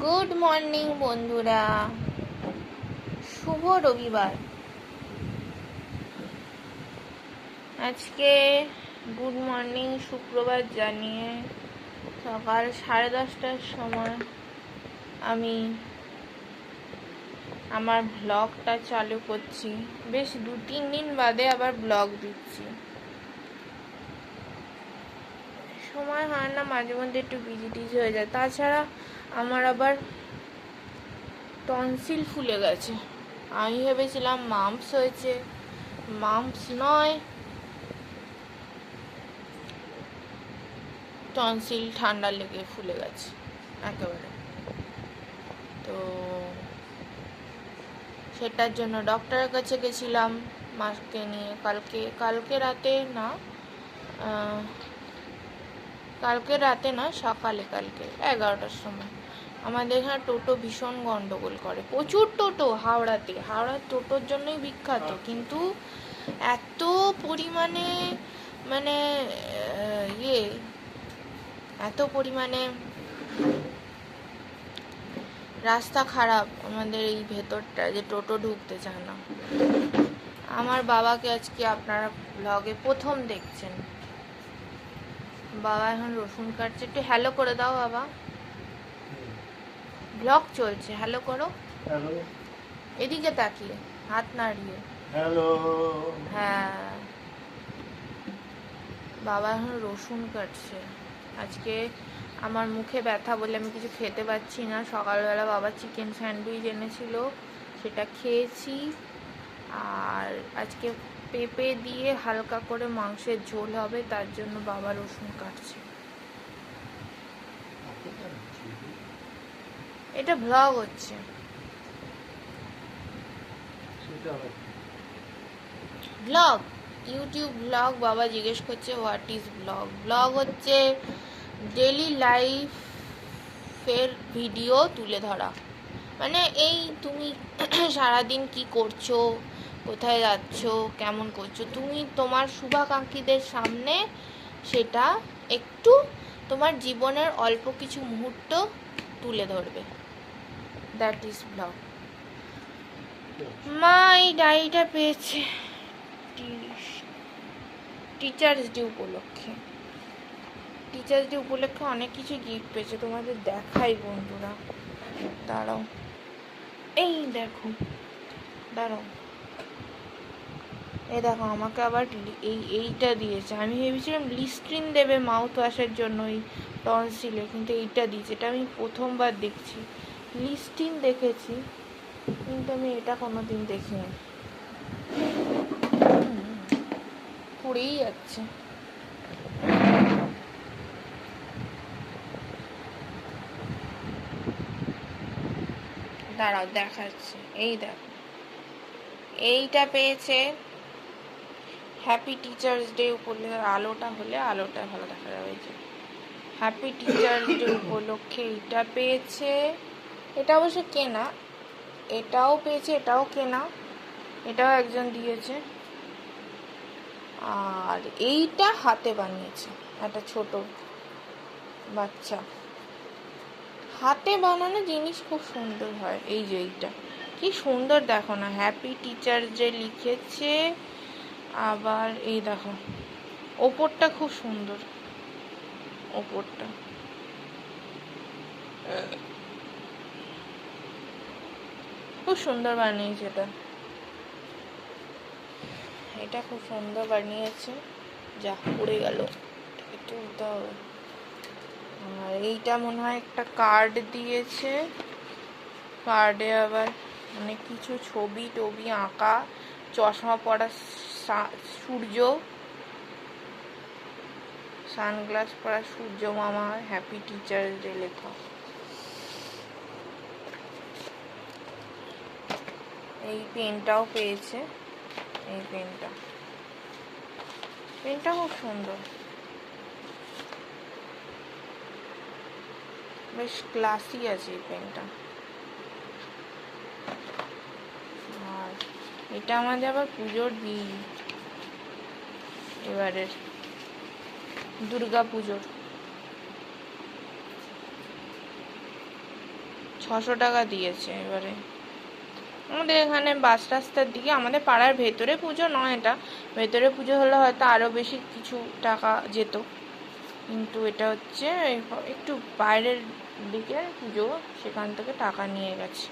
Good morning বন্ধুরা, শুভ রবিবার। আজকে গুড মর্নিং সুপ্রভাত জানিয়ে সকাল 10:30টার সময় আমি আমার ব্লগটা চালু করছি। বেশ 2-3 দিন বাদে আবার ব্লগ দিচ্ছি। সময় হয় না, মাঝে মধ্যে একটু বিজি টিজি হয়ে যায়। তাছাড়া আমার আবার টনসিল ফুলে গেছে। আমি ভেবেছিলাম মাম্পস হয়েছে, মাম্পস নয়, টনসিল ঠান্ডা লেগে ফুলে গেছে একেবারে। তো সেটার জন্য ডক্টরের কাছে গেছিলাম মাকে নিয়ে। কালকে রাতে না, সকালে, কালকে 11টার সময়। আমাদের এখানে টোটো ভীষণ গন্ডগোল করে, প্রচুর টোটো। হাওড়ার টোটোর জন্যই বিখ্যাত, কিন্তু এত পরিমাণে মানে এত পরিমাণে রাস্তা খারাপ আমাদের এই ভেতরটা, যে টোটো ঢুকতে চায় না। আমার বাবাকে আজকে আপনারা ব্লগে প্রথম দেখছেন। বাবা এখন রসুন কাটছে। একটু হ্যালো করে দাও বাবা, ব্লগ চলছে। হ্যালো করো, এদিকে তাকিয়ে, হাত নাড়িয়ে হ্যালো। হ্যাঁ, বাবা এখন রসুন কাটছে। আজকে আমার মুখে ব্যথা বলে আমি কিছু খেতে পাচ্ছি না। সকালবেলা বাবা চিকেন স্যান্ডউইচ এনেছিল, সেটা খেয়েছি। আর আজকে পেঁপে দিয়ে হালকা করে মাংসের ঝোল হবে, তার জন্য বাবা রসুন কাটছে। এটা ব্লগ হচ্ছে, ব্লগ, ইউটিউব ব্লগ। বাবা জিজ্ঞেস করছে হোয়াট ইজ ব্লগ। ব্লগ হচ্ছে ডেলি লাইফের ভিডিও তুলে ধরা। মানে এই তুমি সারাদিন কি করছো, কোথায় যাচ্ছ, কেমন করছো, তুমি তোমার শুভাকাঙ্ক্ষীদের সামনে সেটা একটু তোমার জীবনের অল্প কিছু মুহূর্ত তুলে ধরবে। That is blog. মা এই ডায়েরিটা পেয়েছে টিচার্স ডে উপলক্ষে। টিচার্স ডে উপলক্ষে অনেক কিছু গিফট পেয়েছে, তোমাদের দেখাই বন্ধুরা। দাঁড়াও, এই দেখো, দাঁড়াও, এই দেখো, আমাকে আবার এইটা দিয়েছে। আমি ভেবেছিলাম লিস্ট্রিন দেবে মাউথ ওয়াশের জন্য এই টনসিলে, কিন্তু এইটা দিয়েছে। এটা আমি প্রথমবার দেখছি। লিস্ট্রিন দেখেছি, কিন্তু আমি এটা কোনোদিন দেখিনি। পড়েই যাচ্ছে। দাঁড়াও দেখাচ্ছে, এই দেখো, এইটা পেয়েছে হ্যাপি টিচার্স ডে উপলক্ষে। আলোটা হলে আলোটা ভালো দেখা যাবে। হ্যাপি টিচার্স ডে উপলক্ষে এইটা পেয়েছে। এটা অবশ্য কেনা, এটাও পেয়েছে, এটাও কেনা, এটাও একজন দিয়েছে। আর এইটা হাতে বানিয়েছে একটা ছোট বাচ্চা। হাতে বানানো জিনিস খুব সুন্দর হয়। এই যে এইটা কি সুন্দর দেখো না, হ্যাপি টিচার্স ডে লিখেছে। আবার এই দেখো, ওপরটা খুব সুন্দর, ওপরটা খুব সুন্দর বানিয়েছে। এটা খুব সুন্দর বানিয়েছে। যা পড়ে গেল, তুলতে হবে। আর এইটা মনে হয় একটা কার্ড দিয়েছে। কার্ডে আবার অনেক কিছু ছবি টবি আঁকা, চশমা পরা সূর্য, সানগ্লাস পরা সূর্য মামা, হ্যাপি টিচার্স ডে লেখা। এই পেনটাও পেয়েছে, এই পেনটা খুব সুন্দর, বেশ ক্লাসি আছে এই পেনটা। আর এটা আমাদের আবার পুজোর দিন, এবারের দুর্গা পুজোর 600 টাকা দিয়েছে। এবারে আমাদের এখানে বাস রাস্তার দিকে, আমাদের পাড়ার ভেতরে পুজো নয়, এটা ভেতরে পুজো হলে হয়তো আরও বেশি কিছু টাকা যেত, কিন্তু এটা হচ্ছে একটু বাইরের দিকের পুজো, সেখান থেকে টাকা নিয়ে গেছে।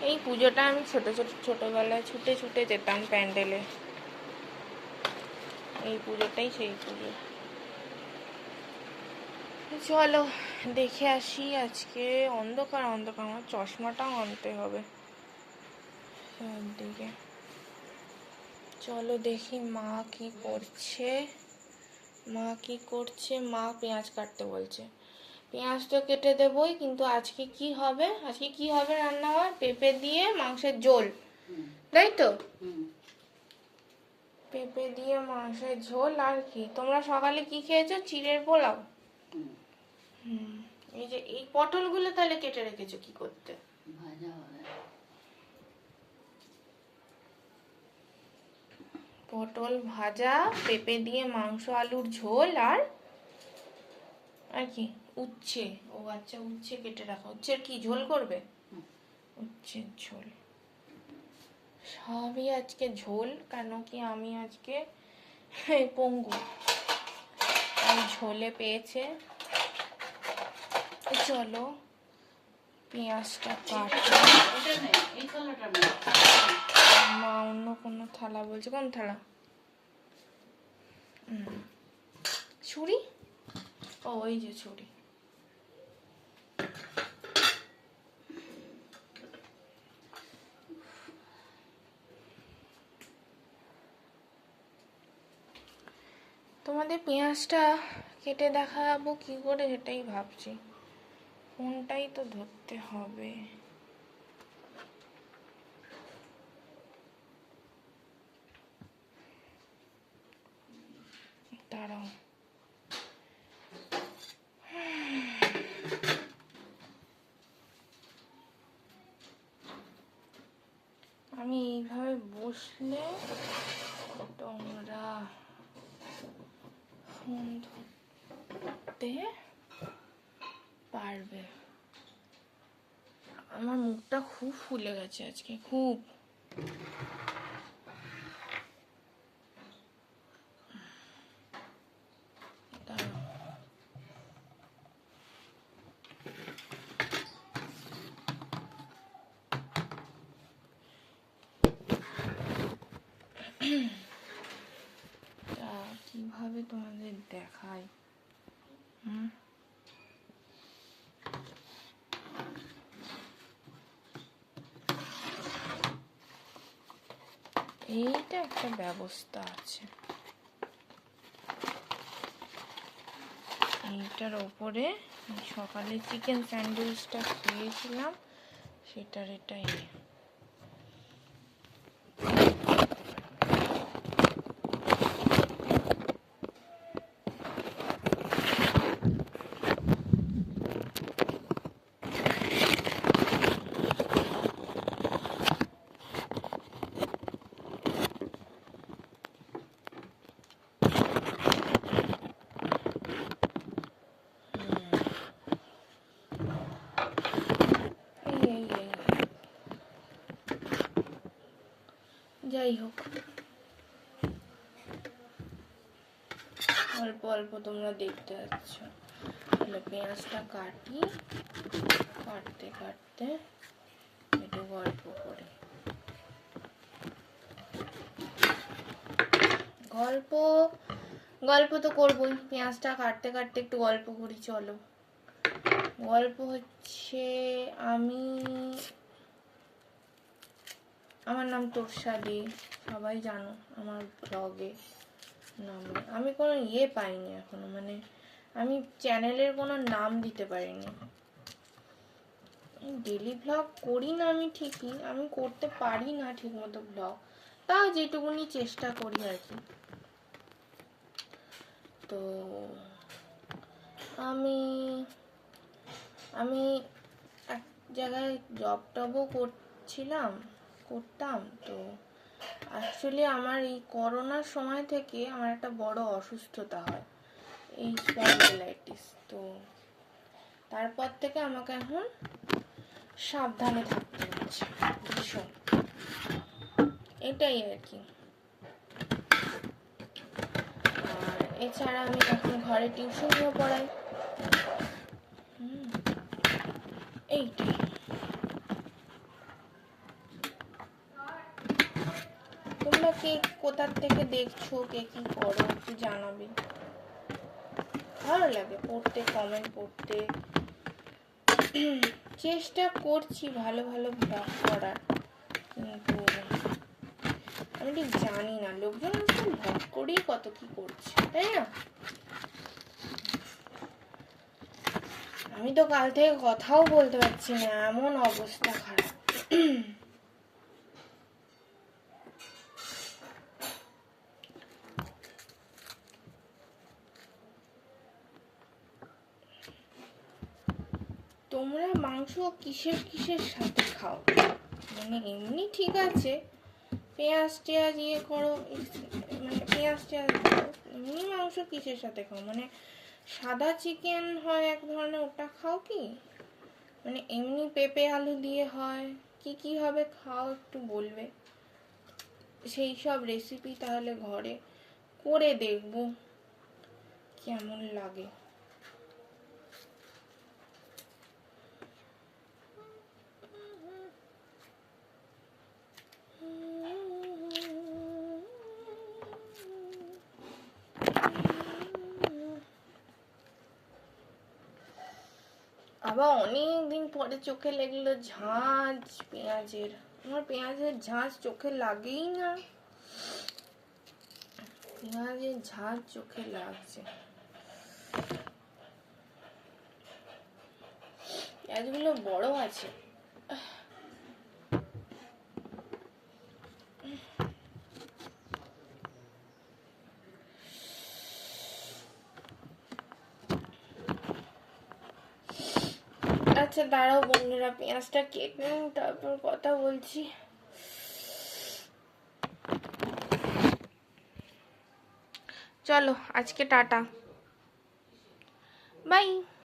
এই পুজোটা আমি ছোটবেলায় ছুটে ছুটে যেতাম প্যান্ডেলে। এই পুজোটাই সেই পুজো। চলো দেখে আসি। আজকে অন্ধকার অন্ধকার, আমার চশমাটাও আনতে হবে দিকে। চলো দেখি মা কি করছে। মা পেঁয়াজ কাটতে বলছে। পেঁয়াজ তো কেটে দেবই, কিন্তু আজকে কি হবে রান্না হয়? পেঁপে দিয়ে মাংসের ঝোল, তাই তো? পেঁপে দিয়ে মাংসের ঝোল। আর কি তোমরা সকালে কি খেয়েছো? চিড়ের পোলাও। এই যে এই পটলগুলো তাহলে কেটে রেখেছো কি করতে? পটল ভাজা, পেঁপে দিয়ে মাংস আলুর ঝোল, আর কি? উচ্ছে। ও আচ্ছা, উচ্ছে কেটে রাখা। উচ্ছের কি ঝোল করবে? উচ্ছের ঝোল। সবই আজকে ঝোল, কেন কি আমি আজকে পঙ্গু, ঝোলে পেয়েছে। চলো পেঁয়াজটা কাটবো। মা অন্য কোনো থালা বলছে। কোন থালা? ছুরি? ও ওই যে ছুরি। তোমাদের পেঁয়াজটা কেটে দেখাবো কি করে, সেটাই ভাবছি। ফোনটাই তো ধরতে হবে। দাঁড়াও। আমি এইভাবে বসলে তোমরা ফোন ধরতে পারবে। আমার মুখটা খুব ফুলে গেছে আজকে, খুব। কিভাবে তোমাদের দেখাই? এইটা একটা ব্যবস্থা আছে। এইটার ওপরে সকালে চিকেন স্যান্ডউইচটা খেয়েছিলাম, সেটার এটাই। যাই হোক, অল্প অল্প তোমরা দেখতে পাচ্ছ। তাহলে পেঁয়াজটা কাটি, কাটতে কাটতে একটু গল্প করি। গল্প তো করবোই, পেঁয়াজটা কাটতে কাটতে একটু গল্প করি। চলো। গল্প হচ্ছে, আমার নাম তোরসাদি, সবাই জানো আমার ব্লগে নামে। আমি কোনো পাইনি এখনো, মানে আমি চ্যানেলের কোনো নাম দিতে পারিনি। ডেলি ব্লগ করি না আমি ঠিকই, আমি করতে পারি না ঠিক মতো ব্লগ, তাও যেটুকুনি চেষ্টা করি আর কি। তো আমি এক জায়গায় জব টবও করতাম, তো অ্যাকচুয়ালি আমার এই করোনার সময় থেকে আমার একটা বড় অসুস্থতা হয়, এই স্পন্ডিলাইটিস। তো তারপর থেকে আমাকে এখন সাবধানে থাকতে হচ্ছে ভীষণ, এটাই আর কি। আর এছাড়া আমি এখন ঘরে টিউশনও পড়াই, এইটাই। তোমরা কে কোথার থেকে দেখছো, কে কি করো একটু জানাবে, ভালো লাগে পড়তে, কমেন্ট পড়তে। চেষ্টা করছি ভালো ভালো ব্লগ করার, কিন্তু আমি ঠিক জানি না লোকজন ব্লগ করেই কত কি করছে, তাই না? আমি তো কাল থেকে কথাও বলতে পারছি না, এমন অবস্থা খারাপ। তোমরা মাংস কিসের কিসের সাথে খাও? মানে এমনি ঠিক আছে, পেঁয়াজ টেয়াজ ইয়ে করো, মানে পেঁয়াজ টেয়াজ করো, এমনি মাংস কিসের সাথে খাও? মানে সাদা চিকেন হয় এক ধরনের, ওটা খাও কি? মানে এমনি পেঁপে আলু দিয়ে হয়, কি কি হবে খাও একটু বলবে, সেই সব রেসিপি তাহলে ঘরে করে দেখবো কেমন লাগে। আবার অনেকদিন পরে চোখে লেগলো ঝাঁঝ পেঁয়াজের। আমার পেঁয়াজের ঝাঁঝ চোখে লাগেই না, পেঁয়াজের ঝাঁঝ চোখে লাগছে। পেঁয়াজগুলো বড় আছে। আচ্ছা দাঁড়াও বন্ধুরা, পেঁয়াজটা কেটে নিই, তারপর কথা বলছি। চলো আজকে টাটা, বাই।